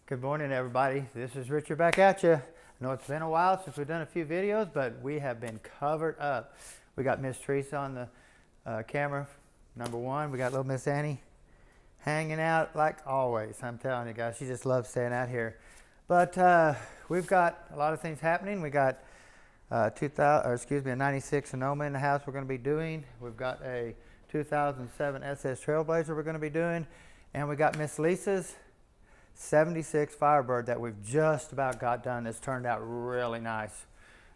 Good morning, everybody. This is Richard back at you. I know it's been a while since we've done a few videos, but we have been covered up. We got Miss Teresa on the camera, number one. We got little Miss Annie hanging out like always. I'm telling you guys, she just loves staying out here. But we've got a lot of things happening. We got a 96 Sonoma in the house we're going to be doing. We've got a 2007 SS Trailblazer we're going to be doing. And we got Miss Lisa's 76 Firebird that we've just about got done. It's turned out really nice.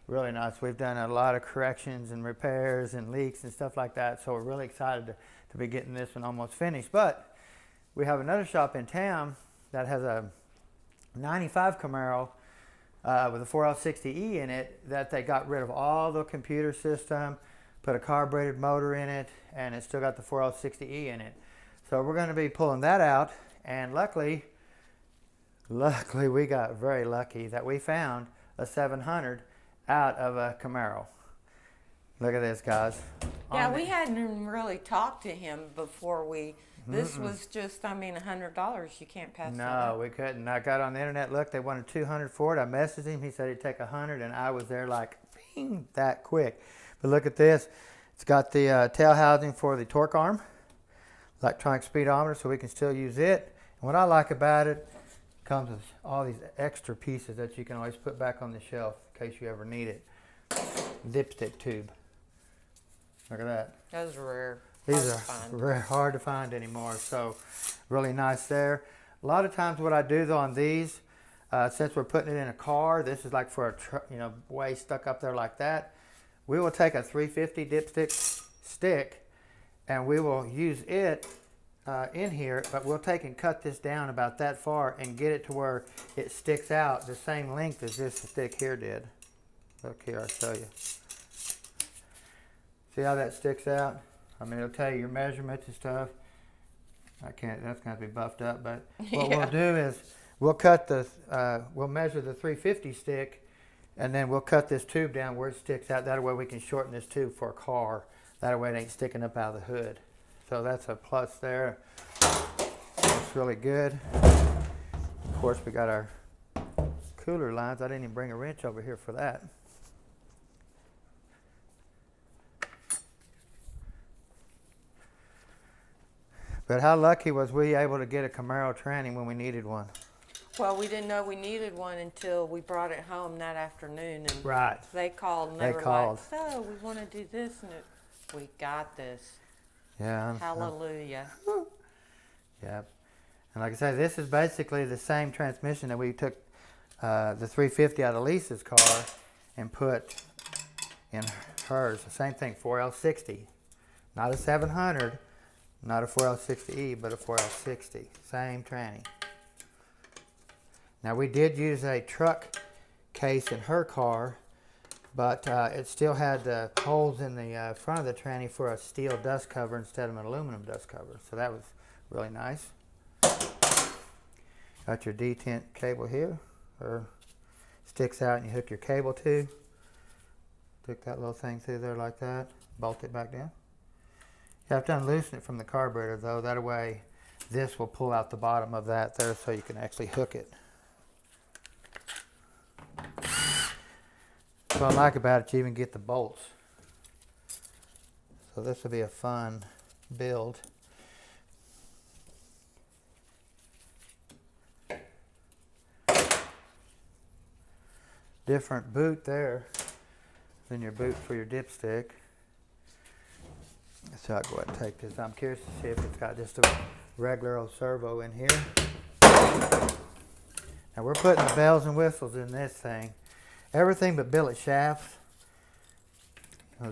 Really nice. We've done a lot of corrections and repairs and leaks and stuff like that. So we're really excited to be getting this one almost finished. But we have another shop in town that has a 95 Camaro with a 4L60E in it that they got rid of all the computer system, put a carbureted motor in it, and it's still got the 4L60E in it. So we're going to be pulling that out, and luckily we got very lucky that we found a 700 out of a Camaro. Look at this, guys. Yeah, we hadn't really talked to him before we. This was just, I mean, $100. You can't pass that up. No, we couldn't. I got on the internet, look, they wanted 200 for it. I messaged him. He said he'd take 100, and I was there like, ping, that quick. But look at this. It's got the tail housing for the torque arm, electronic speedometer, so we can still use it. And what I like about it, comes with all these extra pieces that you can always put back on the shelf in case you ever need it. Dipstick tube. Look at that. Those are rare. These are hard to find anymore, so really nice there. A lot of times what I do though on these, since we're putting it in a car, this is like for a way stuck up there like that, we will take a 350 dipstick stick and we will use it in here, but we'll take and cut this down about that far and get it to where it sticks out the same length as this stick here did. Look here, I'll show you. See how that sticks out? I mean, it'll tell you your measurements and stuff. I can't, that's going to be buffed up, but what we'll do is we'll cut the, we'll measure the 350 stick, and then we'll cut this tube down where it sticks out. That way we can shorten this tube for a car. That way it ain't sticking up out of the hood. So that's a plus there. Looks really good. Of course, we got our cooler lines. I didn't even bring a wrench over here for that. But how lucky was we able to get a Camaro tranny when we needed one? Well, we didn't know we needed one until we brought it home that afternoon. And right. They called and they were like, so we want to do this, and we got this. Yeah. Hallelujah. Yeah. And like I said, this is basically the same transmission that we took the 350 out of Lisa's car and put in hers. The same thing, 4L60. Not a 700, not a 4L60E, but a 4L60. Same tranny. Now we did use a truck case in her car, but it still had the holes in the front of the tranny for a steel dust cover instead of an aluminum dust cover. So that was really nice. Got your detent cable here, or sticks out and you hook your cable to. Stick that little thing through there like that, bolt it back down. You have to unloosen it from the carburetor though, that way this will pull out the bottom of that there so you can actually hook it. What I like about it, you even get the bolts. So this will be a fun build. Different boot there than your boot for your dipstick. So I'll go ahead and take this. I'm curious to see if it's got just a regular old servo in here. Now we're putting the bells and whistles in this thing. Everything but billet shafts,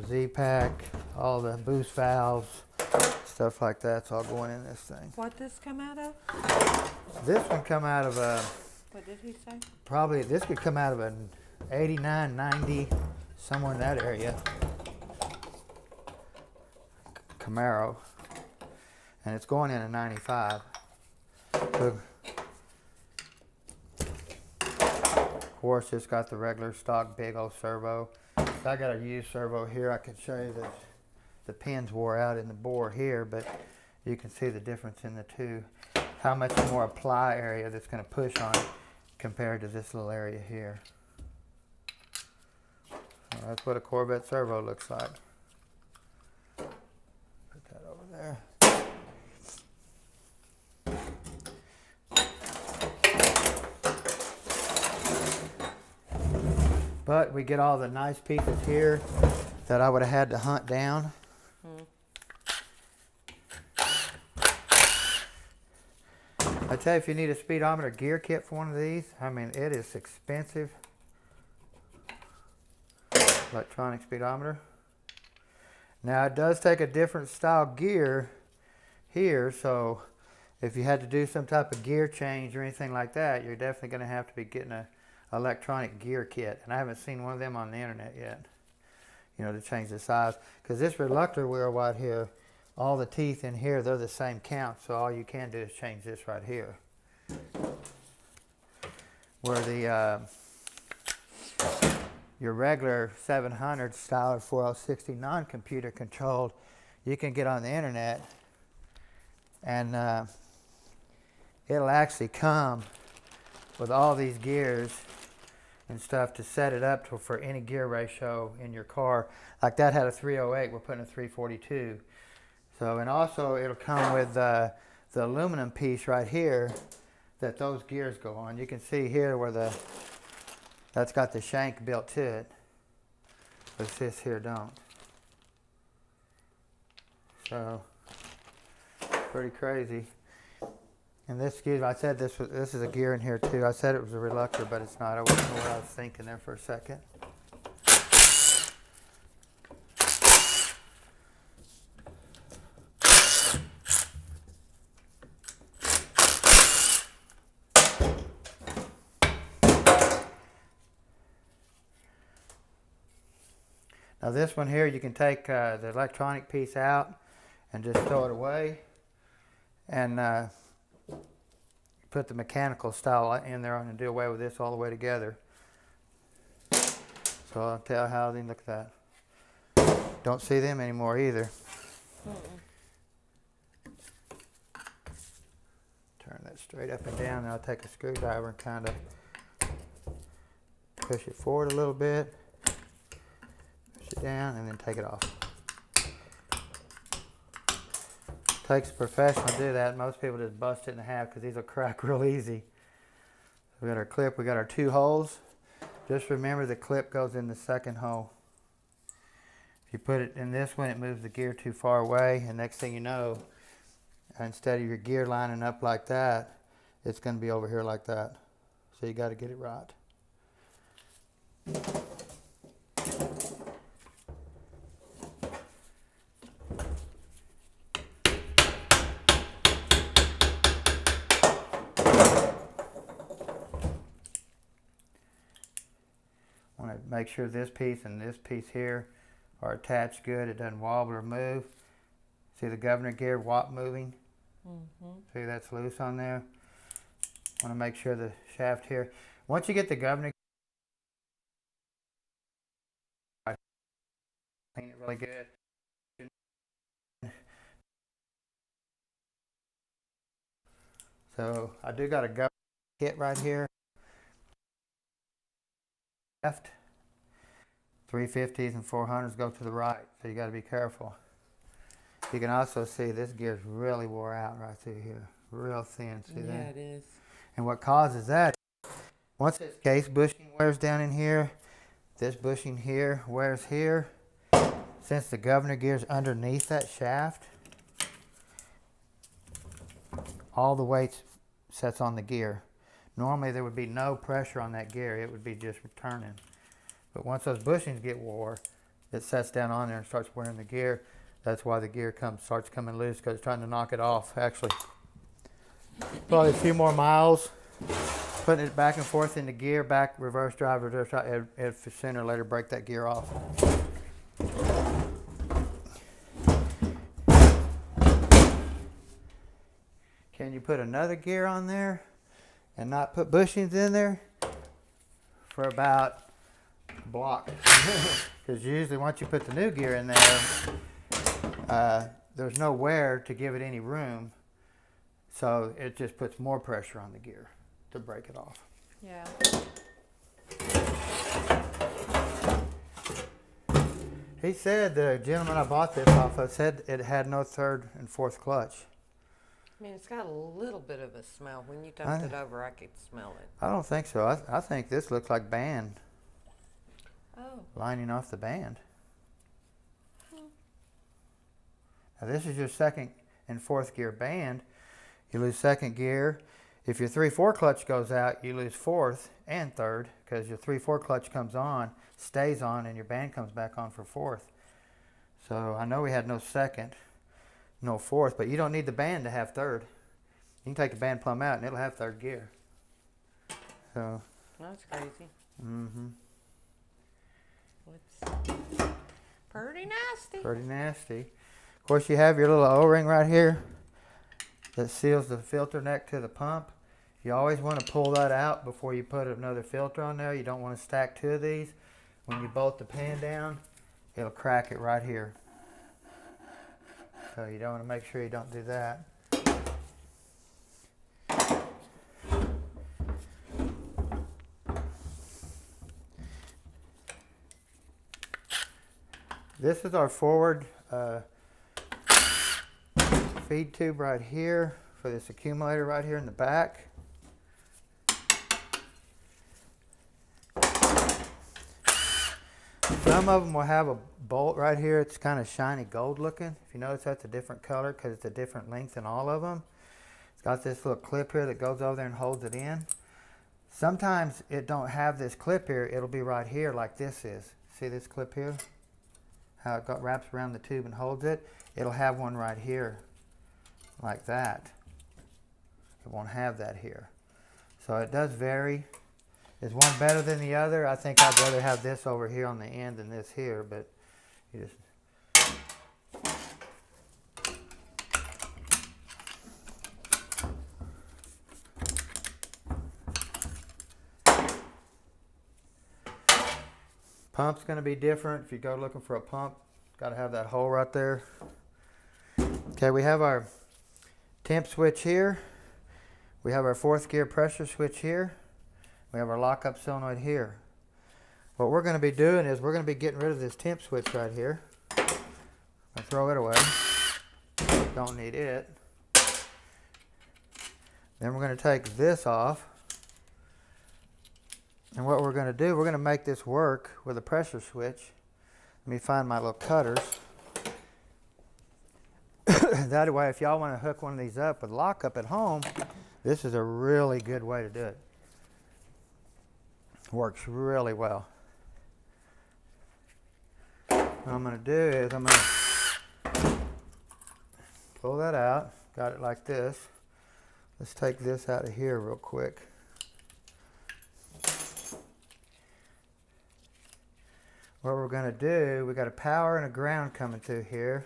Z-pack, all the boost valves, stuff like that's all going in this thing. What this come out of? This one come out of a... What did he say? Probably, this could come out of an 89, 90, somewhere in that area. Camaro. And it's going in a 95. So, of course, it's got the regular stock big old servo. So I got a used servo here. I can show you that the pins wore out in the bore here, but you can see the difference in the two. how much more apply area that's going to push on it compared to this little area here. Well, that's what a Corvette servo looks like. Put that over there. But we get all the nice pieces here that I would have had to hunt down. I tell you, if you need a speedometer gear kit for one of these, I mean, it is expensive. Electronic speedometer. Now, it does take a different style gear here, so if you had to do some type of gear change or anything like that, you're definitely going to have to be getting a electronic gear kit. And I haven't seen one of them on the internet yet, you know, to change the size. Because this reluctor wheel right here, all the teeth in here, they're the same count, so all you can do is change this right here. Where the your regular 700 style 4L60 non-computer controlled, you can get on the internet and it'll actually come with all these gears and stuff to set it up for any gear ratio in your car. Like that had a 308, we're putting a 342. So, and also it'll come with the aluminum piece right here that those gears go on. You can see here where that's got the shank built to it, but this here don't. So, pretty crazy. And this, excuse me, I said this is a gear in here too. I said it was a reluctor, but it's not. I wasn't sure what I was thinking there for a second. Now this one here, you can take the electronic piece out and just throw it away, and put the mechanical style in there and do away with this all the way together. So I'll tell you how they look at that. Don't see them anymore either. Turn that straight up and down, and I'll take a screwdriver and kind of push it forward a little bit. It down and then take it off. Takes a professional to do that. Most people just bust it in half because these will crack real easy. We got our clip, we got our 2 holes. Just remember the clip goes in the second hole. If you put it in this one, it moves the gear too far away, and next thing you know, instead of your gear lining up like that, it's going to be over here like that. So you got to get it right. Make sure this piece and this piece here are attached good. It doesn't wobble or move. See the governor gear moving? See that's loose on there. Want to make sure the shaft here. Once you get the governor, clean it really good. So I do got a governor kit right here. Left. 350s and 400s go to the right, so you got to be careful. You can also see this gear's really wore out right through here, real thin. See that? Yeah, it is. And what causes that? Once this case bushing wears down in here, this bushing here wears here. Since the governor gear's underneath that shaft, all the weight sets on the gear. Normally there would be no pressure on that gear; it would be just returning. But once those bushings get wore, it sets down on there and starts wearing the gear. That's why the gear starts coming loose, because it's trying to knock it off. Actually, probably a few more miles, putting it back and forth in the gear, back, reverse drive, reverse drive. If sooner or later break that gear off. Can you put another gear on there and not put bushings in there? For about block, because usually once you put the new gear in there, there's no wear to give it any room, So it just puts more pressure on the gear to break it off. Yeah. He said, the gentleman I bought this off of said it had no third and fourth clutch. I mean, it's got a little bit of a smell. When you dumped it over, I could smell it. I don't think so. I think this looks like band. Oh. Lining off the band. Now this is your second and fourth gear band. You lose second gear. If your 3/4 clutch goes out, you lose fourth and third, because your 3/4 clutch comes on, stays on, and your band comes back on for fourth. So I know we had no second, no fourth, but you don't need the band to have third. You can take the band plumb out and it'll have third gear. So. That's crazy. Mm-hmm. Pretty nasty. Pretty nasty. Of course, you have your little O-ring right here that seals the filter neck to the pump. You always want to pull that out before you put another filter on there. You don't want to stack two of these. When you bolt the pan down, it'll crack it right here. So you don't want to make sure you don't do that. This is our forward feed tube right here for this accumulator right here in the back. Some of them will have a bolt right here. It's kind of shiny gold looking. If you notice, that's a different color because it's a different length in all of them. It's got this little clip here that goes over there and holds it in. Sometimes it don't have this clip here. It'll be right here like this is. See this clip here? How it wraps around the tube and holds it. It'll have one right here like that. It won't have that here. So it does vary. Is one better than the other? I think I'd rather have this over here on the end than this here, but you just... Pump's going to be different. If you go looking for a pump, got to have that hole right there. Okay, we have our temp switch here. We have our fourth gear pressure switch here. We have our lockup solenoid here. What we're going to be doing is we're going to be getting rid of this temp switch right here. I'll throw it away. Don't need it. Then we're going to take this off. And what we're going to do, we're going to make this work with a pressure switch. Let me find my little cutters. That way, if y'all want to hook one of these up with lockup at home, this is a really good way to do it. Works really well. What I'm going to do is I'm going to pull that out. Got it like this. Let's take this out of here real quick. What we're going to do, we got a power and a ground coming through here.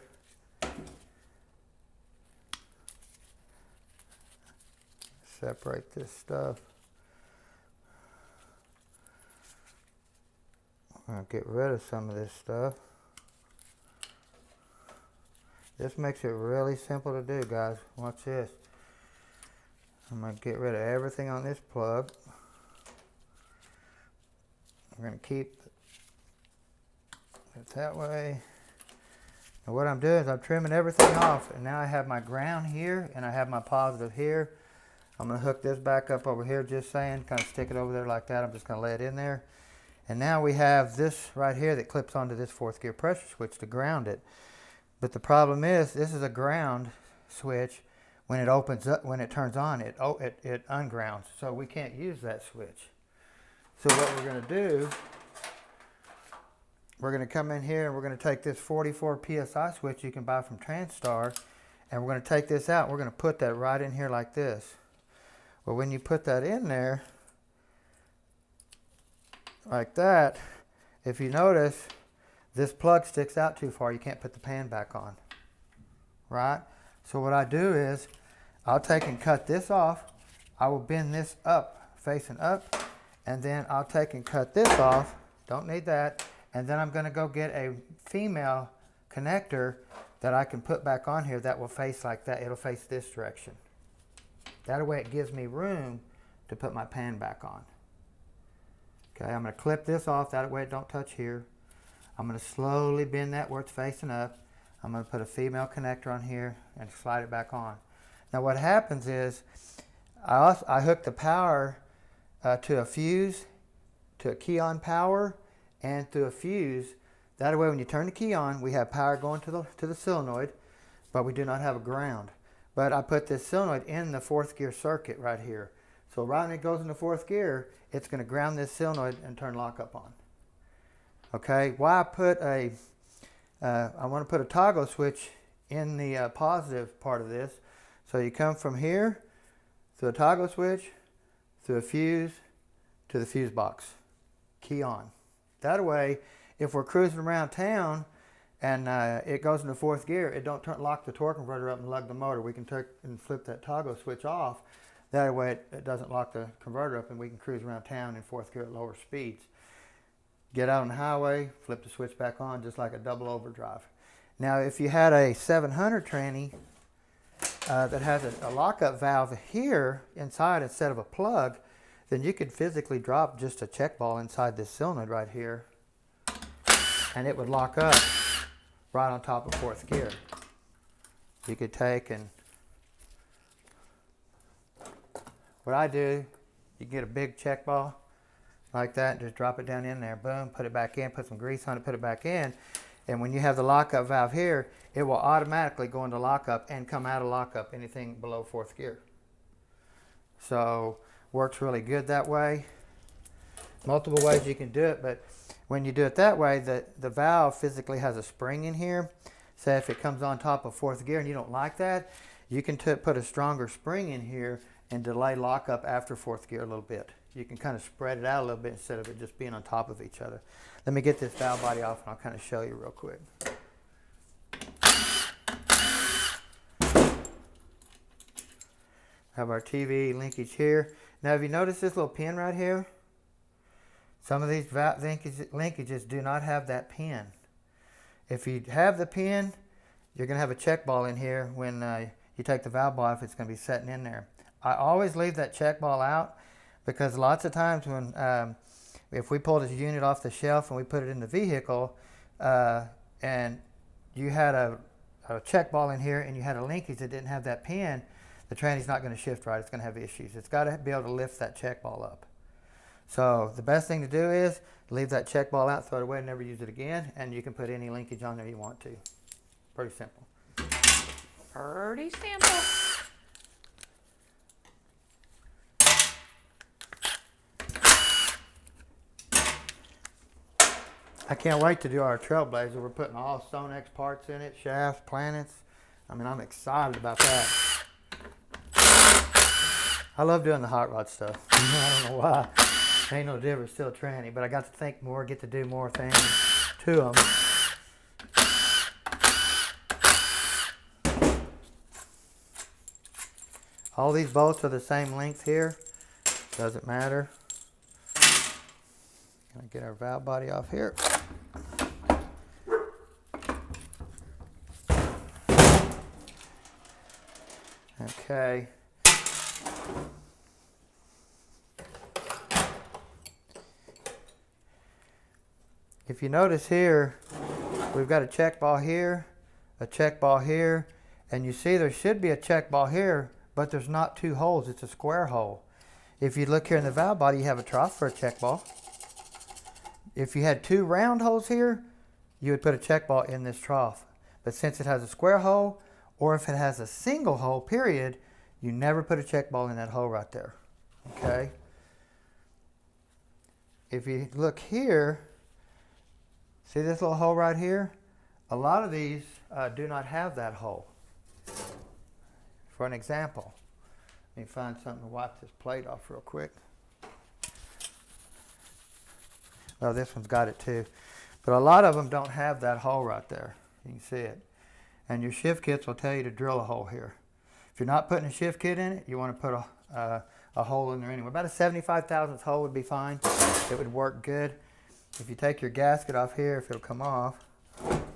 Separate this stuff. I'm going to get rid of some of this stuff. This makes it really simple to do, guys. Watch this. I'm going to get rid of everything on this plug. I'm going to keep it that way. And what I'm doing is I'm trimming everything off, and now I have my ground here and I have my positive here. I'm going to hook this back up over here, just saying, kind of stick it over there like that. I'm just going to lay it in there. And now we have this right here that clips onto this fourth gear pressure switch to ground it. But the problem is, this is a ground switch. When it opens up, when it turns on, it ungrounds. So we can't use that switch. So what we're going to do, we're going to come in here and we're going to take this 44 PSI switch you can buy from Transtar, and we're going to take this out. We're going to put that right in here like this. Well, when you put that in there, like that, if you notice, this plug sticks out too far. You can't put the pan back on, right? So what I do is, I'll take and cut this off. I will bend this up, facing up, and then I'll take and cut this off. Don't need that. And then I'm going to go get a female connector that I can put back on here that will face like that. It'll face this direction. That way it gives me room to put my pan back on. Okay, I'm going to clip this off, that way it don't touch here. I'm going to slowly bend that where it's facing up. I'm going to put a female connector on here and slide it back on. Now what happens is, I hook the power to a fuse, to a key on power, and to a fuse. That way when you turn the key on, we have power going to the solenoid, but we do not have a ground. But I put this solenoid in the 4th gear circuit right here. So right when it goes into 4th gear, it's going to ground this solenoid and turn lockup on. Okay, why I put I want to put a toggle switch in the positive part of this. So you come from here, through a toggle switch, through a fuse, to the fuse box. Key on. That way, if we're cruising around town and it goes into 4th gear, it don't lock the torque converter up and lug the motor. We can take and flip that toggle switch off. That way it doesn't lock the converter up and we can cruise around town in 4th gear at lower speeds. Get out on the highway, flip the switch back on just like a double overdrive. Now if you had a 700 tranny that has a lockup valve here inside instead of a plug, then you could physically drop just a check ball inside this solenoid right here and it would lock up right on top of 4th gear. You could take and, what I do, you get a big check ball like that, just drop it down in there, boom, put it back in, put some grease on it, put it back in, and when you have the lockup valve here, it will automatically go into lockup and come out of lockup anything below 4th gear. So works really good that way. Multiple ways you can do it, but when you do it that way, the valve physically has a spring in here. Say if it comes on top of 4th gear and you don't like that, you can put a stronger spring in here and delay lockup after 4th gear a little bit. You can kind of spread it out a little bit instead of it just being on top of each other. Let me get this valve body off and I'll kind of show you real quick. Have our TV linkage here. Now have you noticed this little pin right here? Some of these linkages do not have that pin. If you have the pin, you're going to have a check ball in here when you take the valve ball off. It's going to be sitting in there. I always leave that check ball out because lots of times when if we pull this unit off the shelf and we put it in the vehicle and you had a check ball in here and you had a linkage that didn't have that pin, the tranny's not going to shift right. It's going to have issues. It's got to be able to lift that check ball up. So the best thing to do is leave that check ball out, throw it away, never use it again, and you can put any linkage on there you want to. Pretty simple. Pretty simple. I can't wait to do our Trailblazer. We're putting all Stonex parts in it, shafts, planets. I mean, I'm excited about that. I love doing the hot rod stuff. I don't know why. Ain't no difference, still a tranny, but I got to think more, get to do more things to them. All these bolts are the same length here. Doesn't matter. Gonna get our valve body off here. Okay. If you notice here, we've got a check ball here, a check ball here, and you see there should be a check ball here, but there's not two holes, it's a square hole. If you look here in the valve body, you have a trough for a check ball. If you had two round holes here, you would put a check ball in this trough. But since it has a square hole, or if it has a single hole, period, you never put a check ball in that hole right there, okay? If you look here, see this little hole right here? A lot of these do not have that hole. For an example, let me find something to wipe this plate off real quick. Well, this one's got it too. But a lot of them don't have that hole right there. You can see it. And your shift kits will tell you to drill a hole here. If you're not putting a shift kit in it, you want to put a hole in there anyway. About a 75 thousandths hole would be fine. It would work good. If you take your gasket off here, if it'll come off, of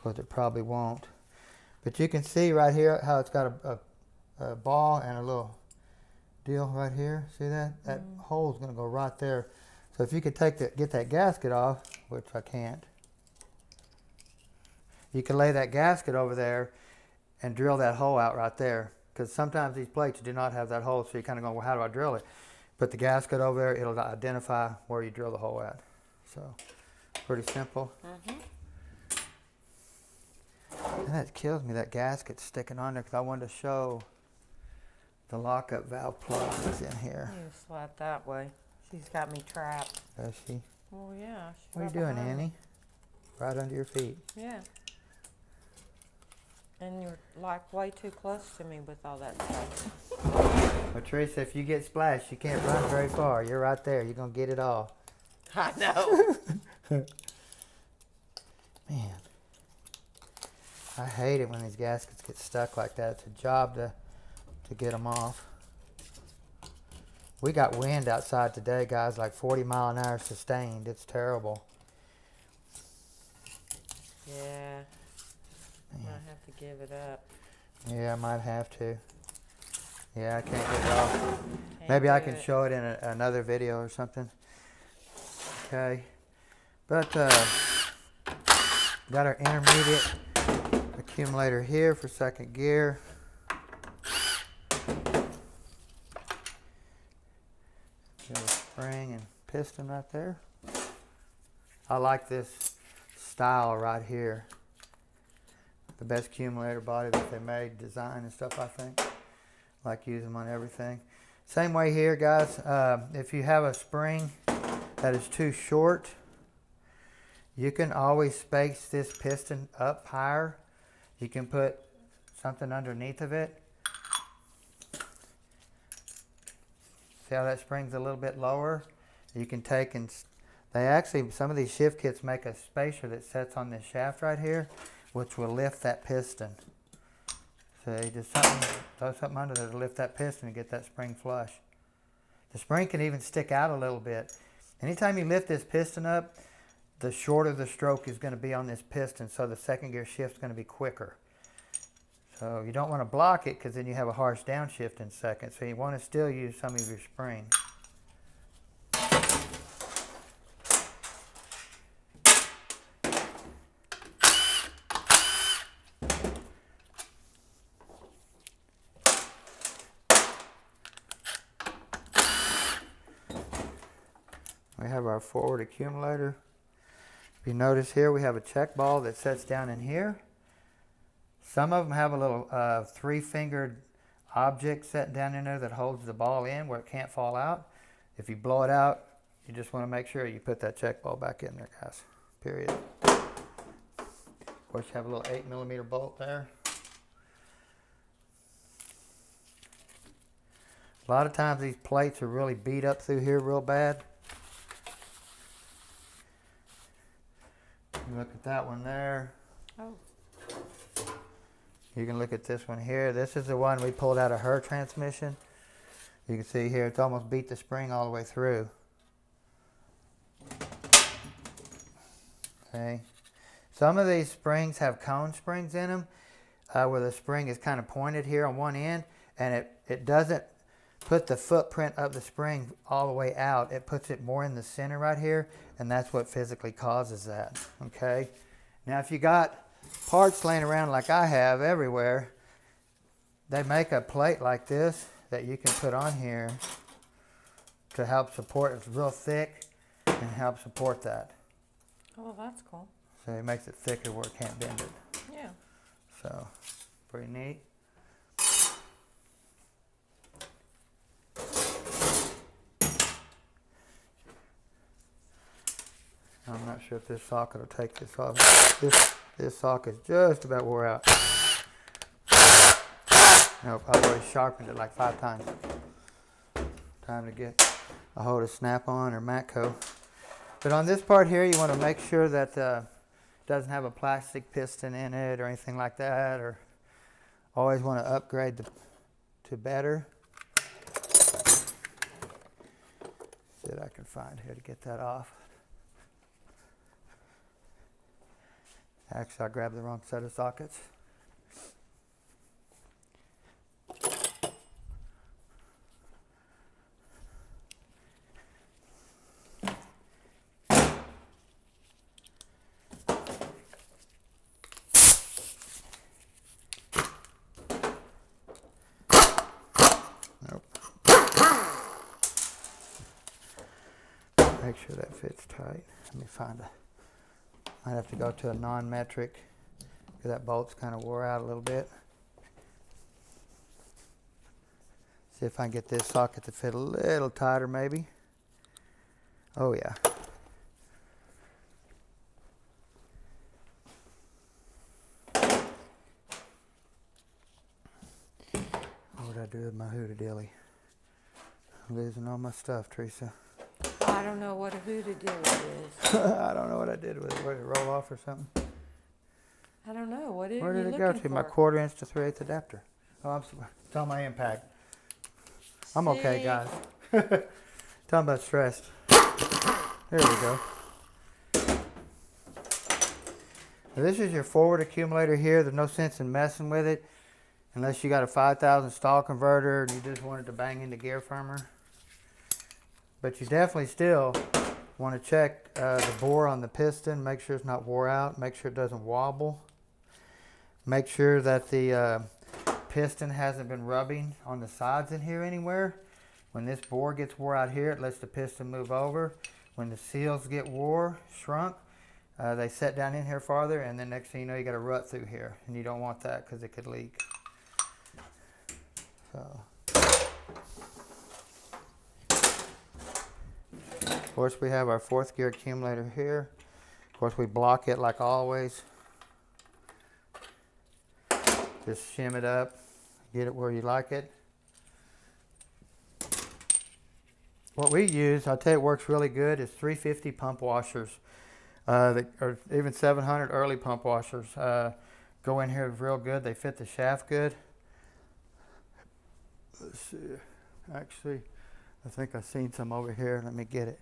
course it probably won't. But you can see right here how it's got ball and a little deal right here. See that? That hole's gonna go right there. So if you could get that gasket off, which I can't, you can lay that gasket over there and drill that hole out right there. Because sometimes these plates do not have that hole, so you kind of go, well, how do I drill it? Put the gasket over there, it'll identify where you drill the hole at. So, pretty simple. And that kills me, that gasket's sticking on there, because I wanted to show the lockup valve plug that's in here. You slide that way. She's got me trapped. Does she? Oh yeah. What are you doing, Annie? Right under your feet. Yeah. And you're like way too close to me with all that stuff. But Teresa, if you get splashed, you can't run very far. You're right there. You're going to get it all. I know. Man. I hate it when these gaskets get stuck like that. It's a job to get them off. We got wind outside today, guys, like 40 mile an hour sustained. It's terrible. Yeah. Might have to give it up. Yeah, I might have to. Yeah, I can't get it off. Maybe I can show it in another video or something. Okay. But got our intermediate accumulator here for second gear. Got a spring and piston right there. I like this style right here. The best accumulator body that they made, design and stuff, I think. Like using them on everything. Same way here, guys. If you have a spring that is too short, you can always space this piston up higher. You can put something underneath of it. See how that spring's a little bit lower? You can take and they actually, some of these shift kits make a spacer that sets on this shaft right here, which will lift that piston. So you just throw something under there to lift that piston and get that spring flush. The spring can even stick out a little bit. Anytime you lift this piston up, the shorter the stroke is going to be on this piston, so the second gear shift is going to be quicker. So you don't want to block it, because then you have a harsh downshift in second. So you want to still use some of your spring. We have our forward accumulator. If you notice here, we have a check ball that sets down in here. Some of them have a little 3-fingered object set down in there that holds the ball in where it can't fall out. If you blow it out, you just want to make sure you put that check ball back in there, guys. Period. Of course, you have a little 8mm bolt there. A lot of times these plates are really beat up through here real bad. Look at that one there. Oh. You can look at this one here. This is the one we pulled out of her transmission. You can see here, it's almost beat the spring all the way through. Okay. Some of these springs have cone springs in them, where the spring is kind of pointed here on one end, and it doesn't put the footprint of the spring all the way out. It puts it more in the center right here, and that's what physically causes that. Okay. Now, if you got parts laying around like I have everywhere, they make a plate like this that you can put on here to help support. It's real thick and help support that. Oh, that's cool. So it makes it thicker where it can't bend it. Yeah. So, pretty neat. I'm not sure if this socket will take this off. This socket is just about wore out. Nope, I've already sharpened it like 5 times. Time to get a hold of Snap-on or Matco. But on this part here, you want to make sure that it doesn't have a plastic piston in it or anything like that. Or always want to upgrade to better. See what I can find here to get that off. Actually, I grabbed the wrong set of sockets. Make sure that fits tight. Let me find a, might have to go to a non-metric because that bolt's kind of wore out a little bit. See if I can get this socket to fit a little tighter maybe. Oh yeah. What did I do with my hooter dilly? I'm losing all my stuff, Teresa. I don't know what a hooter dilly is. I don't know what I did with it. Where did it roll off or something? I don't know. What are you Where did it looking go to? for? My 1/4 inch to 3/8 adapter. Oh, it's on my impact. I'm okay, See? guys. Talking about stressed. There we go. Now, this is your forward accumulator here. There's no sense in messing with it unless you got a 5,000 stall converter and you just wanted to bang in the gear firmer. But you definitely still want to check the bore on the piston. Make sure it's not wore out. Make sure it doesn't wobble. Make sure that the piston hasn't been rubbing on the sides in here anywhere. When this bore gets wore out here, it lets the piston move over. When the seals get shrunk, they set down in here farther, and then next thing you know, you got a rut through here, and you don't want that because it could leak. So, of course, we have our 4th gear accumulator here. Of course, we block it like always. Just shim it up, get it where you like it. What we use, I'll tell you it works really good, is 350 pump washers. Or even 700 early pump washers. Go in here real good. They fit the shaft good. Let's see. Actually, I think I've seen some over here. Let me get it.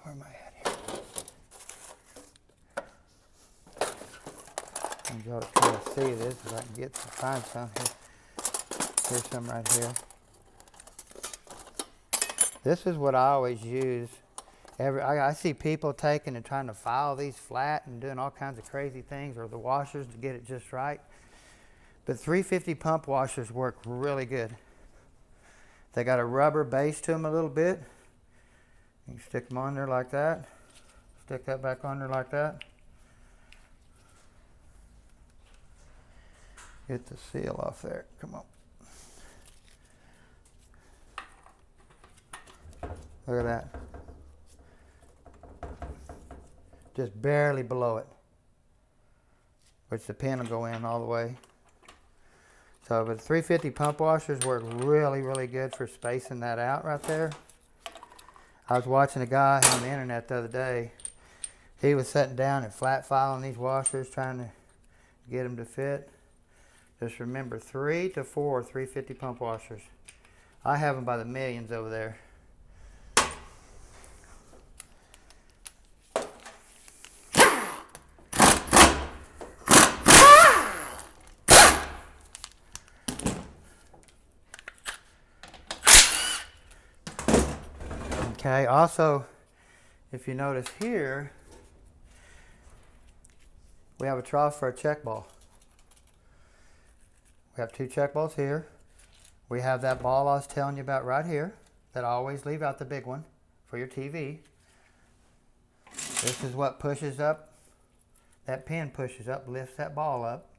Where am I at here? I want y'all to kind of see this if I can get to find some here. Here's some right here. This is what I always use. I see people taking and trying to file these flat and doing all kinds of crazy things, or the washers to get it just right. But 350 pump washers work really good. They got a rubber base to them a little bit. You can stick them on there like that. Stick that back on there like that. Get the seal off there. Come on. Look at that. Just barely below it. Which the pin will go in all the way. So, but 350 pump washers work really, really good for spacing that out right there. I was watching a guy on the internet the other day. He was sitting down and flat filing these washers, trying to get them to fit. Just remember 3 to 4 350 pump washers. I have them by the millions over there. Okay, also, if you notice here, we have a trough for a check ball. We have 2 check balls here. We have that ball I was telling you about right here, that I always leave out the big one for your TV. This is what pushes up, that pin pushes up, lifts that ball up,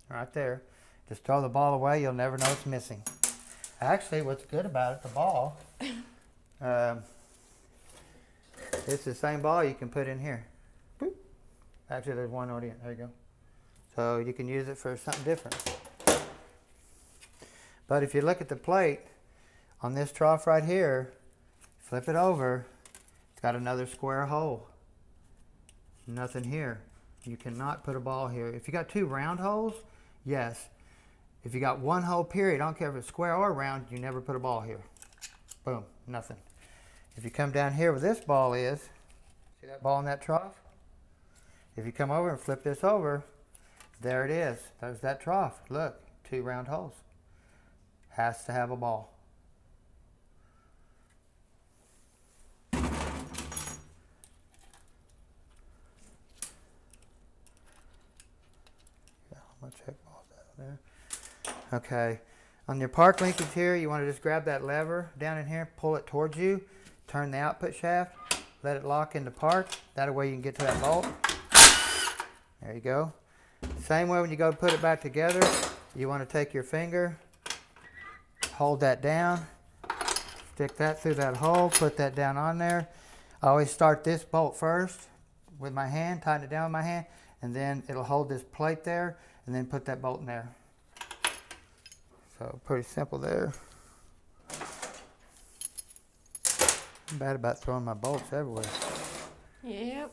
right there. Just throw the ball away, you'll never know it's missing. Actually, what's good about it, the ball, it's the same ball you can put in here. Boop. Actually, there's one already in. There you go. So you can use it for something different. But if you look at the plate on this trough right here, flip it over, it's got another square hole. Nothing here. You cannot put a ball here. If you got 2 round holes, yes. If you got 1 hole period, I don't care if it's square or round, you never put a ball here. Boom, nothing. If you come down here where this ball is, see that ball in that trough? If you come over and flip this over, there it is. There's that trough. Look, 2 round holes. Has to have a ball. there. Okay. On your park linkage here, you want to just grab that lever down in here, pull it towards you, turn the output shaft, let it lock into park. That way you can get to that bolt. There you go. Same way when you go to put it back together, you want to take your finger, hold that down, stick that through that hole, put that down on there. I always start this bolt first with my hand, tighten it down with my hand, and then it'll hold this plate there, and then put that bolt in there. So pretty simple there. I'm bad about throwing my bolts everywhere. Yep.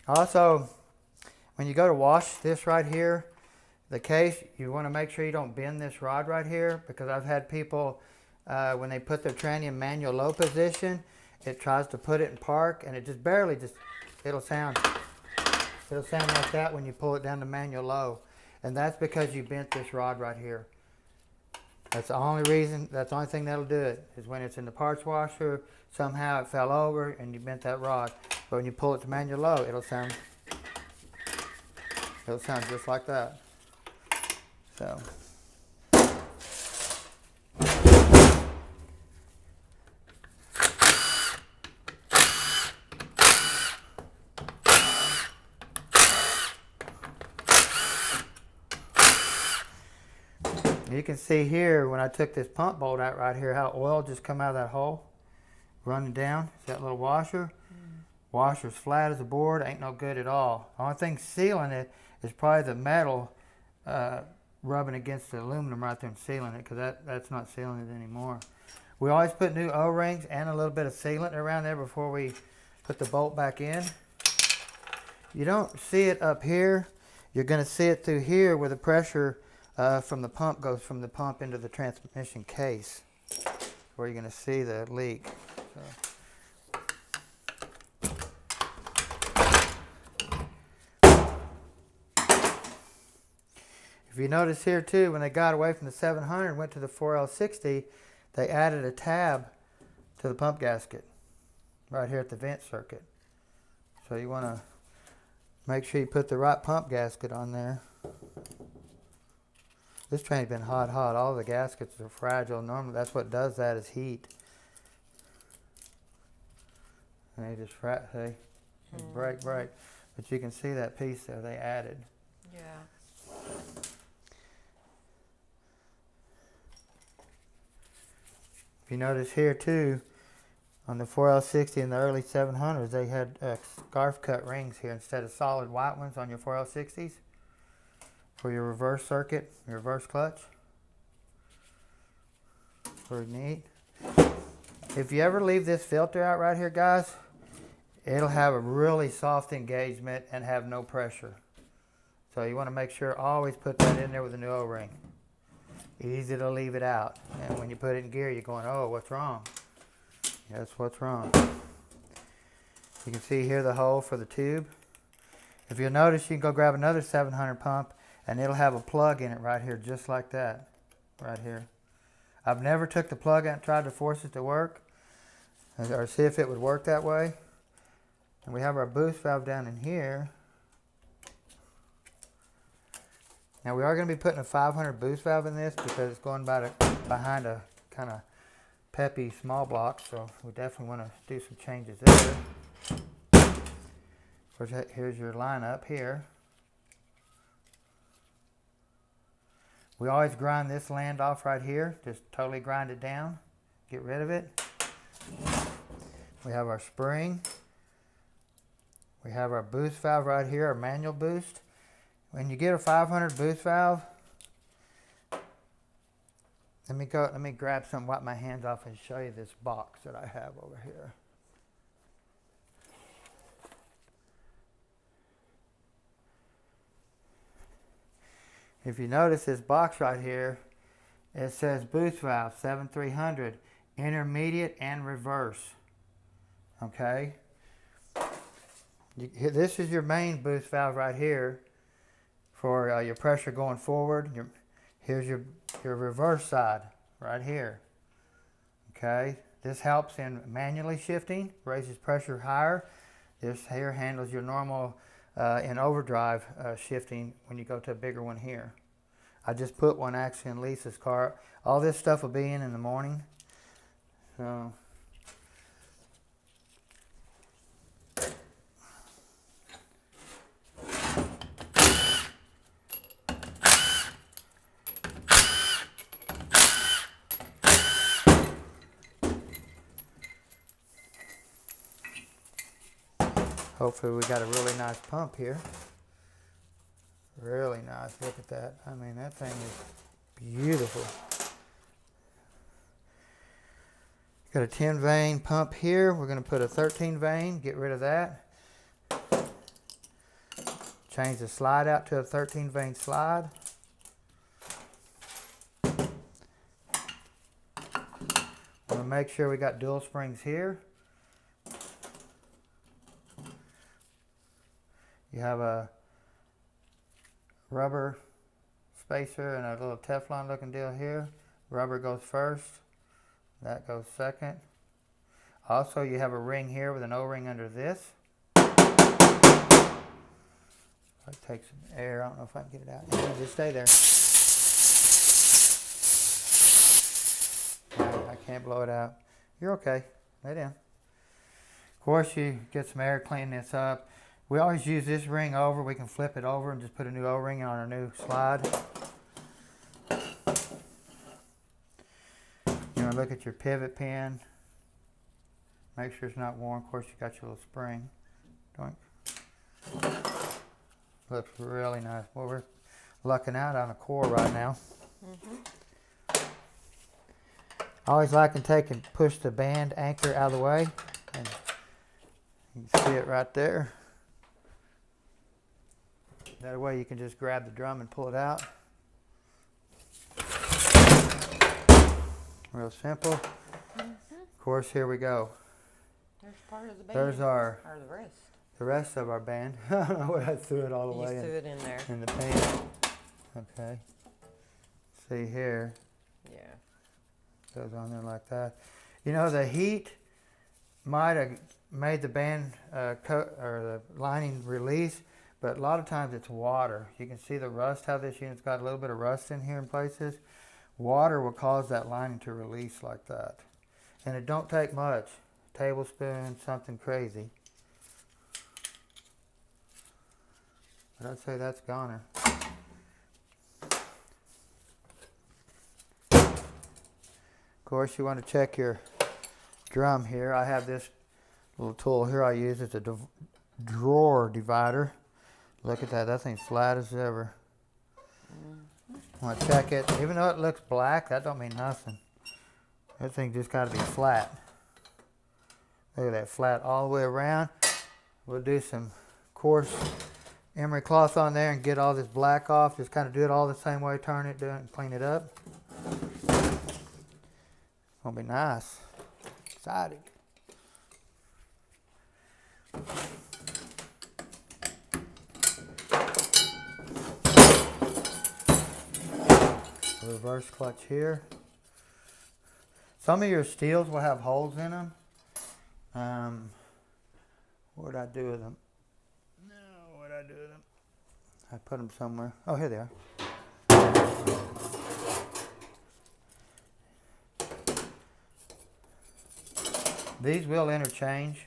Also, when you go to wash this right here, the case, you want to make sure you don't bend this rod right here, because I've had people, when they put their tranny in manual low position, it tries to put it in park, and it just barely it'll sound like that when you pull it down to manual low. And that's because you bent this rod right here. That's the only reason, that's the only thing that'll do it, is when it's in the parts washer, somehow it fell over and you bent that rod. But when you pull it to manual low, it'll sound just like that. So. You can see here when I took this pump bolt out right here how oil just come out of that hole, running down. See that little washer? Washer's flat as a board, ain't no good at all. The only thing sealing it is probably the metal rubbing against the aluminum right there and sealing it, because that's not sealing it anymore. We always put new O-rings and a little bit of sealant around there before we put the bolt back in. You don't see it up here. You're going to see it through here where the pressure from the pump goes from the pump into the transmission case, where you're going to see the leak. If you notice here too, when they got away from the 700 and went to the 4L60, they added a tab to the pump gasket right here at the vent circuit. So you want to make sure you put the right pump gasket on there. This train's been hot. All the gaskets are fragile. Normally, that's what does that, is heat. And they just see, break. But you can see that piece there they added. Yeah. If you notice here too, on the 4L60 and the early 700s, they had scarf cut rings here instead of solid white ones on your 4L60s. For your reverse circuit, your reverse clutch. Pretty neat. If you ever leave this filter out right here, guys, it'll have a really soft engagement and have no pressure. So you want to make sure, always put that in there with a new O-ring. Easy to leave it out. And when you put it in gear, you're going, oh, what's wrong? That's what's wrong. You can see here the hole for the tube. If you'll notice, you can go grab another 700 pump, and it'll have a plug in it right here, just like that, right here. I've never took the plug out and tried to force it to work, or see if it would work that way. And we have our boost valve down in here. Now we are going to be putting a 500 boost valve in this because it's going behind a kind of peppy small block, so we definitely want to do some changes there. Of course, here's your lineup here. We always grind this land off right here, just totally grind it down, get rid of it. We have our spring. We have our boost valve right here, our manual boost. When you get a 500 boost valve, let me grab some, wipe my hands off and show you this box that I have over here. If you notice this box right here, it says boost valve 7300, intermediate and reverse. Okay? This is your main boost valve right here for your pressure going forward. Here's your reverse side right here. Okay? This helps in manually shifting, raises pressure higher. This here handles your normal in overdrive shifting when you go to a bigger one here. I just put one actually in Lisa's car. All this stuff will be in the morning. So hopefully we got a really nice pump here. Really nice. Look at that. I mean, that thing is beautiful. Got a 10 vein pump here. We're going to put a 13 vein. Get rid of that. Change the slide out to a 13 vein slide. Want to make sure we got dual springs here. You have a rubber spacer and a little Teflon looking deal here. Rubber goes first, that goes second. Also, you have a ring here with an O-ring under this. I'll take some air. I don't know if I can get it out. Yeah, just stay there. I can't blow it out. You're okay. Lay down. Of course, you get some air, clean this up. We always use this ring over. We can flip it over and just put a new O-ring on our new slide. You want to look at your pivot pin. Make sure it's not worn. Of course, you got your little spring. Doink. Looks really nice. Well, we're lucking out on a Core right now. I always like to take and push the band anchor out of the way. And you can see it right there. That way you can just grab the drum and pull it out. Real simple. Of course, here we go. There's part of the band. There's our, or the rest of our band. I don't know what I threw it all the way you threw it in there. in the pan. Okay. See here. Yeah. Goes on there like that. You know, the heat might have made the band or the lining release, but a lot of times it's water. You can see the rust, how this unit's got a little bit of rust in here in places. Water will cause that lining to release like that. And it don't take much. Tablespoon, something crazy. But I'd say that's goner. Of course, you want to check your drum here. I have this little tool here I use. It's a drawer divider. Look at that. That thing's flat as ever. I want to check it. Even though it looks black, that don't mean nothing. That thing just got to be flat. Look at that, flat all the way around. We'll do some coarse emery cloth on there and get all this black off. Just kind of do it all the same way. Turn it, do it, and clean it up. It's gonna be nice. Exciting. Reverse clutch here. Some of your steels will have holes in them. What did I do with them? No, what did I do with them? I put them somewhere. Oh, here they are. These will interchange.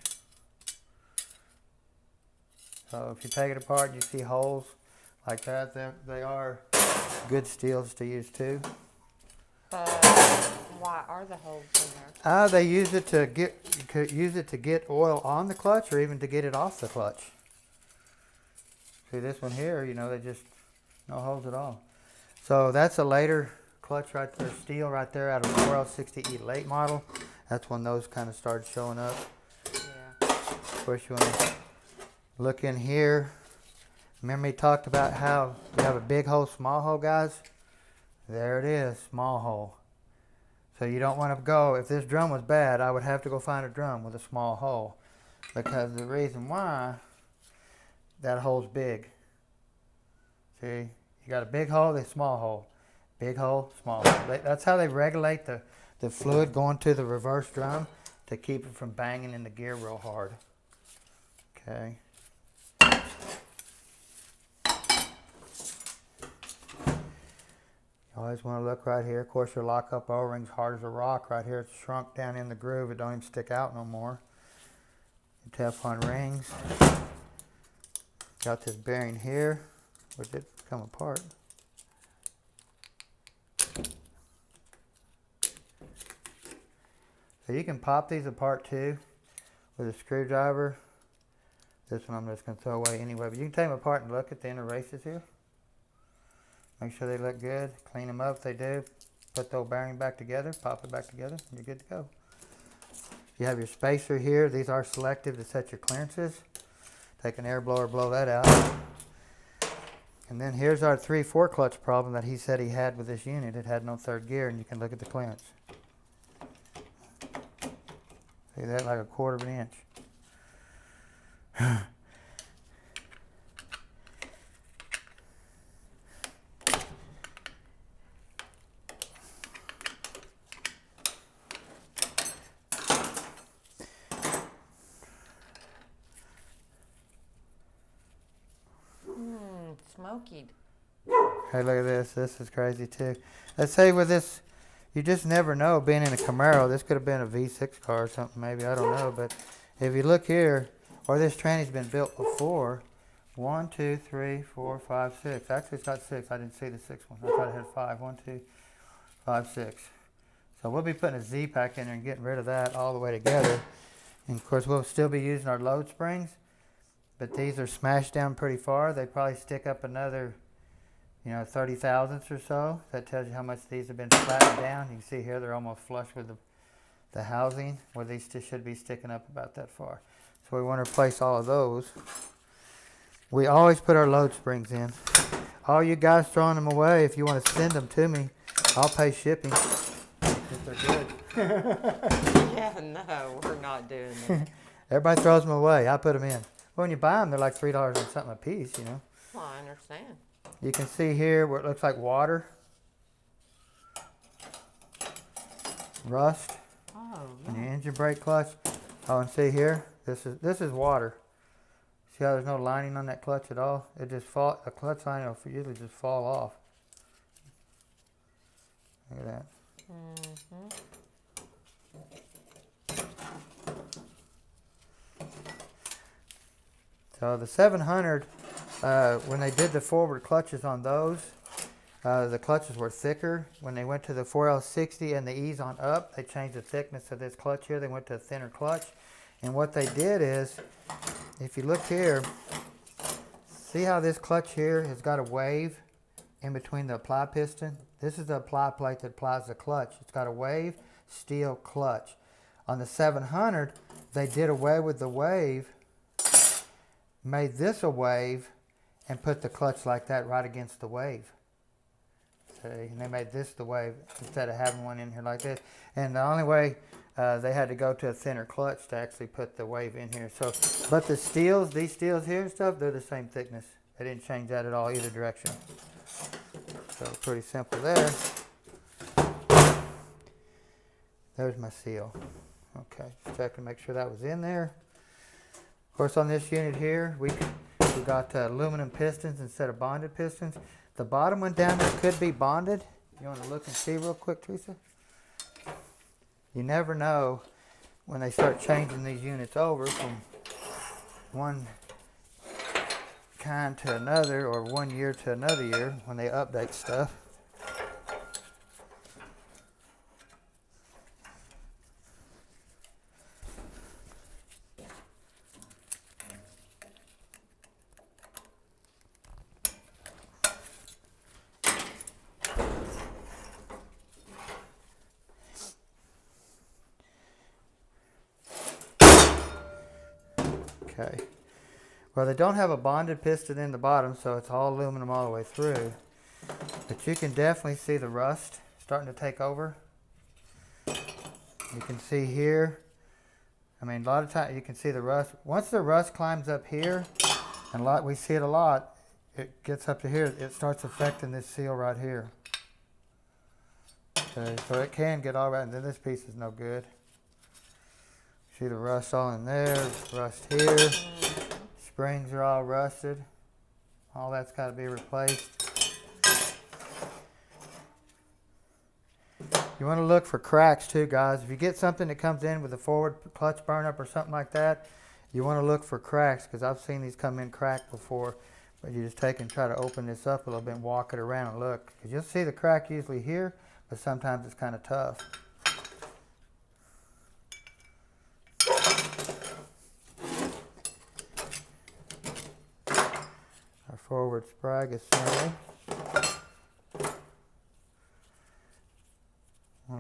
So if you take it apart and you see holes like that, they are good steels to use too. Why are the holes in there? They use it to get oil on the clutch or even to get it off the clutch. See this one here, you know, they just no holes at all. So that's a later clutch right there, steel right there out of a 4L60 late model. That's when those kind of started showing up. Yeah. Of course, you want to look in here. Remember he talked about how you have a big hole, small hole, guys? There it is, small hole. So you don't want to go, if this drum was bad, I would have to go find a drum with a small hole. Because the reason why, that hole's big. See, you got a big hole, a small hole. Big hole, small hole. That's how they regulate the fluid going to the reverse drum to keep it from banging in the gear real hard. Okay. You always want to look right here. Of course, your lockup O-ring's hard as a rock right here. It's shrunk down in the groove. It don't even stick out no more. Your Teflon rings. Got this bearing here, which did come apart. So you can pop these apart too with a screwdriver. This one I'm just going to throw away anyway, but you can take them apart and look at the inner races here. Make sure they look good. Clean them up if they do. Put the old bearing back together, pop it back together, and you're good to go. You have your spacer here. These are selective to set your clearances. Take an air blower, blow that out. And then here's our 3/4 clutch problem that he said he had with this unit. It had no third gear, and you can look at the clearance. See that? Like 1/4 of an inch. Smokied. Hey, look at this. This is crazy too. Let's say with this, you just never know. Being in a Camaro, this could have been a V6 car or something, maybe. I don't know. But if you look here, or this tranny's been built before. 1, 2, 3, 4, 5, 6. Actually, it's got 6. I didn't see the 6th one. I thought it had 5. 1, 2, 5, 6. So we'll be putting a Z pack in there and getting rid of that all the way together. And of course, we'll still be using our load springs. But these are smashed down pretty far. They probably stick up another, 30 thousandths or so. That tells you how much these have been flattened down. You can see here they're almost flush with the housing, where these should be sticking up about that far. So we want to replace all of those. We always put our load springs in. All you guys throwing them away, if you want to send them to me, I'll pay shipping if they're good. Yeah, no, we're not doing that. Everybody throws them away. I put them in. When you buy them, they're like $3 and something a piece, Well, I understand. You can see here where it looks like water, rust, and the engine brake clutch. Oh, and see here, this is water. See how there's no lining on that clutch at all? It just the clutch line will usually just fall off. Look at that. Mm-hmm. So the 700, when they did the forward clutches on those, the clutches were thicker. When they went to the 4L60 and the ease on up, they changed the thickness of this clutch here. They went to a thinner clutch. And what they did is, if you look here, see how this clutch here has got a wave in between the apply piston? This is the apply plate that applies the clutch. It's got a wave, steel clutch. On the 700, they did away with the wave, made this a wave, and put the clutch like that right against the wave. See, and they made this the wave instead of having one in here like this. And the only way they had to go to a thinner clutch to actually put the wave in here. So, but the steels, these steels here and stuff, they're the same thickness. They didn't change that at all either direction. So pretty simple there. There's my seal. Okay, just check to make sure that was in there. Of course, on this unit here, we got aluminum pistons instead of bonded pistons. The bottom one down there could be bonded. You want to look and see real quick, Teresa? You never know when they start changing these units over from one kind to another, or 1 year to another year, when they update stuff. Okay. Well, they don't have a bonded piston in the bottom, so it's all aluminum all the way through. But you can definitely see the rust starting to take over. You can see here, a lot of times you can see the rust. Once the rust climbs up here, and we see it a lot, it gets up to here, it starts affecting this seal right here. Okay, so it can get all right, and then this piece is no good. See the rust all in there, rust here. Springs are all rusted. All that's got to be replaced. You want to look for cracks too, guys. If you get something that comes in with a forward clutch burn up or something like that, you want to look for cracks, because I've seen these come in cracked before. But you just take and try to open this up a little bit and walk it around and look. Because you'll see the crack usually here, but sometimes it's kind of tough. Our forward sprag assembly.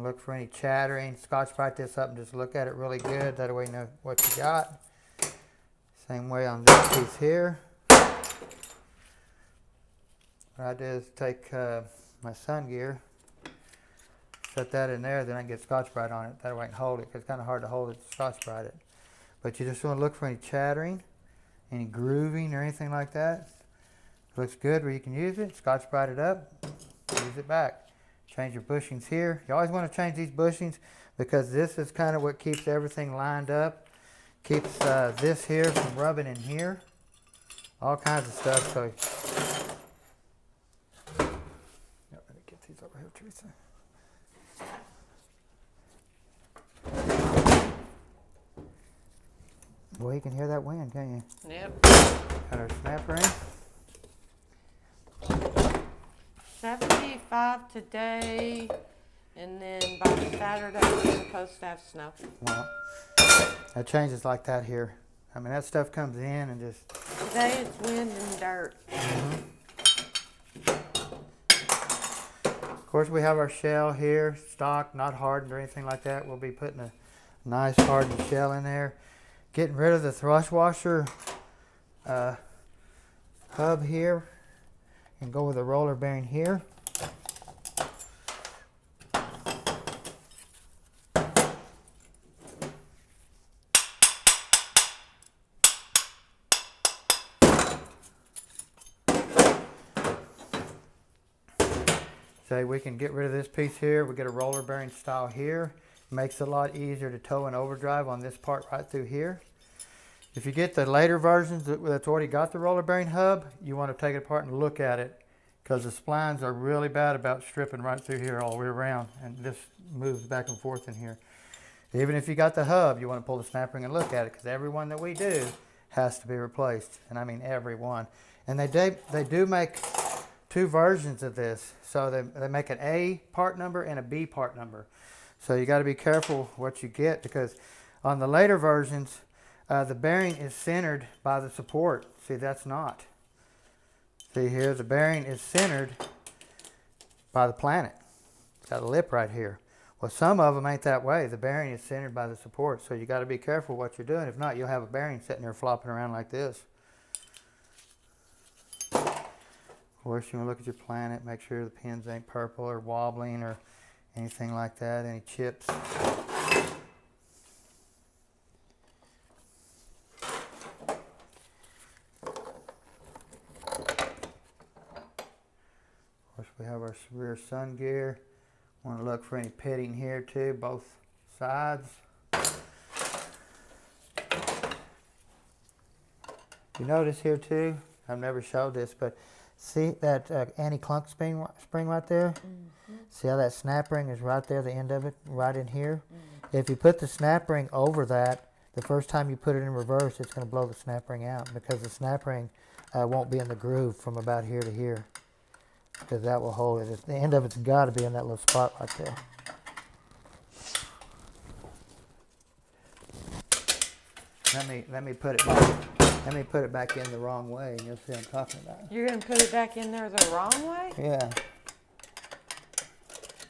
Look for any chattering. Scotch-Brite this up and just look at it really good. That way you know what you got. Same way on this piece here. What I do is take my sun gear, set that in there, then I can get Scotch-Brite on it. That way I can hold it, because it's kind of hard to hold it to Scotch-Brite it. But you just want to look for any chattering, any grooving or anything like that. If it looks good where you can use it, Scotch-Brite it up, use it back. Change your bushings here. You always want to change these bushings, because this is kind of what keeps everything lined up. Keeps this here from rubbing in here. All kinds of stuff. So, let me get these over here, Teresa. Boy, you can hear that wind, can't you? Yep. Got our snapper in. 75 today, and then by Saturday we're supposed to have snow. Well, that changes like that here. I mean, that stuff comes in and just... Today it's wind and dirt. Of course, we have our shell here, stock, not hardened or anything like that. We'll be putting a nice hardened shell in there. Getting rid of the thrust washer hub here, and go with a roller bearing here. So we can get rid of this piece here. We get a roller bearing style here. Makes it a lot easier to tow an overdrive on this part right through here. If you get the later versions that's already got the roller bearing hub, you want to take it apart and look at it, because the splines are really bad about stripping right through here all the way around, and this moves back and forth in here. Even if you got the hub, you want to pull the snap ring and look at it, because every one that we do has to be replaced, and I mean every one. And they do make two versions of this. So they make an A part number and a B part number. So you got to be careful what you get, because on the later versions, the bearing is centered by the support. See, that's not. See here, the bearing is centered by the planet. It's got a lip right here. Well, some of them ain't that way. The bearing is centered by the support. So you got to be careful what you're doing. If not, you'll have a bearing sitting there flopping around like this. Of course, you want to look at your planet, make sure the pins ain't purple or wobbling or anything like that, any chips. Of course, we have our rear sun gear. Want to look for any pitting here too, both sides. You notice here too, I've never showed this, but see that anti-clunk spring right there? Mm-hmm. See how that snap ring is right there, the end of it, right in here? Mm-hmm. If you put the snap ring over that, the first time you put it in reverse, it's going to blow the snap ring out, because the snap ring won't be in the groove from about here to here, because that will hold it. The end of it's got to be in that little spot right there. Let me put it back. Let me put it back in the wrong way, and you'll see what I'm talking about. You're going to put it back in there the wrong way? Yeah.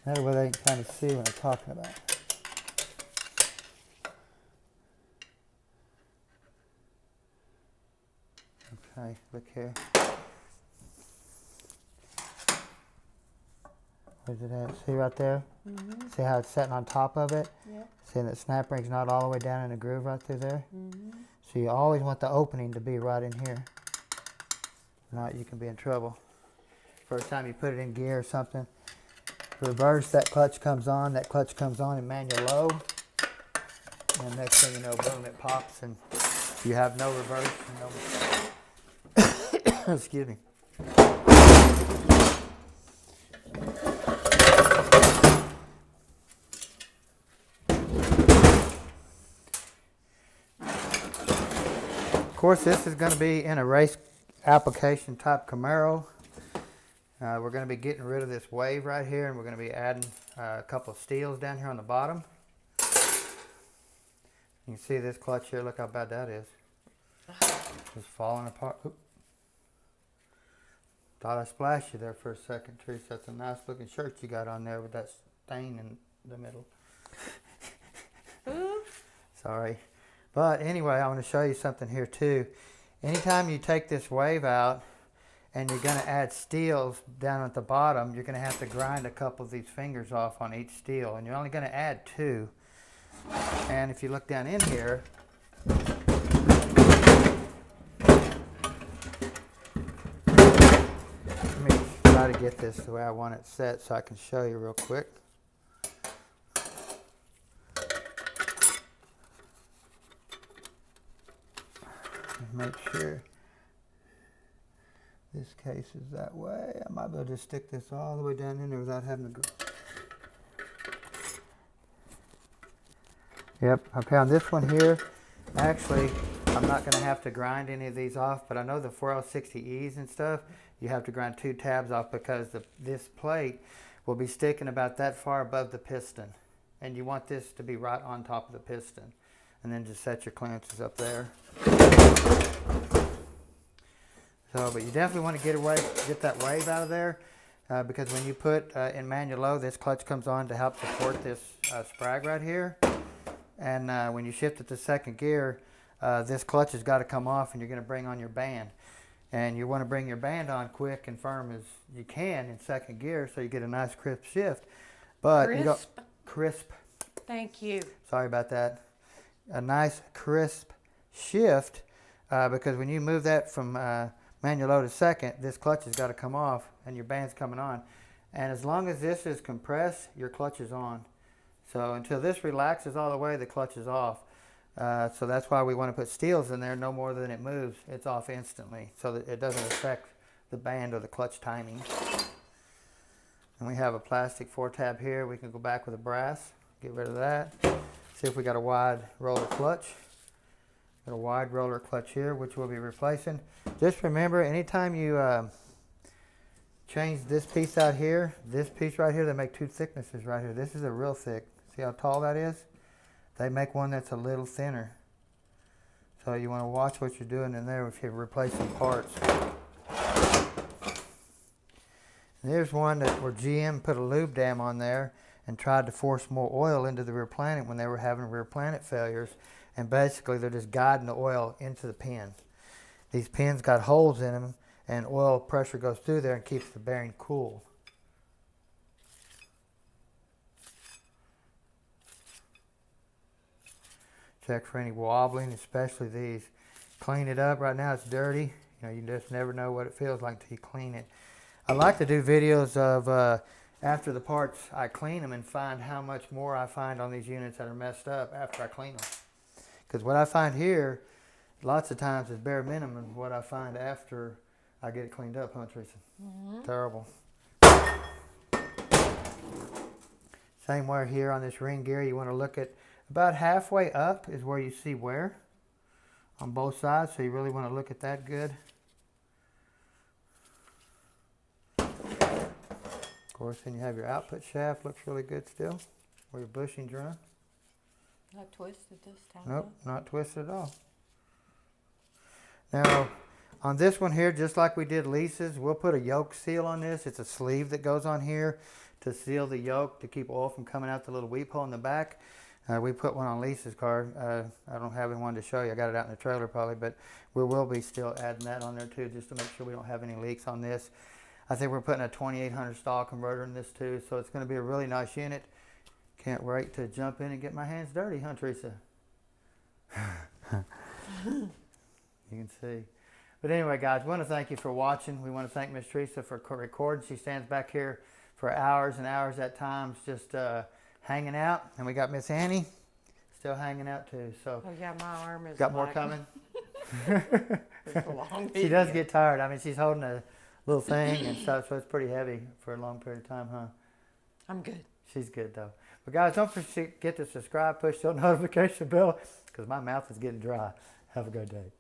That way they can kind of see what I'm talking about. Okay, look here. Where's it at? See right there? Mm-hmm. See how it's sitting on top of it? Yep. See that snap ring's not all the way down in the groove right through there? Mm-hmm. So you always want the opening to be right in here. If not, you can be in trouble. First time you put it in gear or something, reverse, that clutch comes on in manual low. And next thing you know, boom, it pops, and you have no reverse and no... Excuse me. course, this is going to be in a race application type Camaro. We're going to be getting rid of this wave right here, and we're going to be adding a couple of steels down here on the bottom. You can see this clutch here. Look how bad that is. It's falling apart. Oop. Thought I splashed you there for a second, Teresa. That's a nice looking shirt you got on there with that stain in the middle. Sorry. But anyway, I want to show you something here too. Anytime you take this wave out and you're going to add steels down at the bottom, you're going to have to grind a couple of these fingers off on each steel. And you're only going to add 2. And if you look down in here, let me try to get this the way I want it set so I can show you real quick. Make sure this case is that way. I might be able to just stick this all the way down in there without having to go. Yep, I found this one here. Actually, I'm not going to have to grind any of these off, but I know the 4L60Es and stuff, you have to grind 2 tabs off because this plate will be sticking about that far above the piston. And you want this to be right on top of the piston. And then just set your clearances up there. So, but you definitely want to get that wave out of there because when you put in manual low, this clutch comes on to help support this sprag right here. And when you shift it to second gear, this clutch has got to come off and you're going to bring on your band. And you want to bring your band on quick and firm as you can in second gear so you get a nice crisp shift. But crisp? You don't, crisp. Thank you. Sorry about that. A nice crisp shift because when you move that from manual low to second, this clutch has got to come off and your band's coming on. And as long as this is compressed, your clutch is on. So until this relaxes all the way, the clutch is off. So that's why we want to put steels in there. No more than it moves, it's off instantly so that it doesn't affect the band or the clutch timing. And we have a plastic 4-tab here. We can go back with a brass, get rid of that. See if we got a wide roller clutch. Got a wide roller clutch here, which we'll be replacing. Just remember, anytime you change this piece out here, this piece right here, they make 2 thicknesses right here. This is a real thick. See how tall that is? They make one that's a little thinner. So you want to watch what you're doing in there if you're replacing parts. And there's one where GM put a lube dam on there and tried to force more oil into the rear planet when they were having rear planet failures. And basically they're just guiding the oil into the pin. These pins got holes in them and oil pressure goes through there and keeps the bearing cool. Check for any wobbling, especially these. Clean it up. Right now it's dirty. You know, you just never know what it feels like until you clean it. I like to do videos of after the parts, I clean them and find how much more I find on these units that are messed up after I clean them. Because what I find here, lots of times is bare minimum what I find after I get it cleaned up, huh, Teresa? Mm-hmm. Terrible. Same wear here on this ring gear. You want to look at about halfway up is where you see wear on both sides. So you really want to look at that good. Of course, then you have your output shaft. Looks really good still. Where your bushings run. Not twisted this time. Nope, not twisted at all. Now, on this one here, just like we did Lisa's, we'll put a yoke seal on this. It's a sleeve that goes on here to seal the yoke to keep oil from coming out the little weep hole in the back. We put one on Lisa's car. I don't have one to show you. I got it out in the trailer probably, but we will be still adding that on there too, just to make sure we don't have any leaks on this. I think we're putting a 2800 stall converter in this too, so it's going to be a really nice unit. Can't wait to jump in and get my hands dirty, huh, Teresa? You can see. But anyway, guys, we want to thank you for watching. We want to thank Miss Teresa for recording. She stands back here for hours and hours at times just hanging out. And we got Miss Annie still hanging out too. So oh yeah, my arm is got more coming. It's a long She does get tired. I mean, she's holding a little thing and stuff, so it's pretty heavy for a long period of time, huh? I'm good. She's good though. But guys, don't forget to subscribe, push the notification bell, because my mouth is getting dry. Have a good day.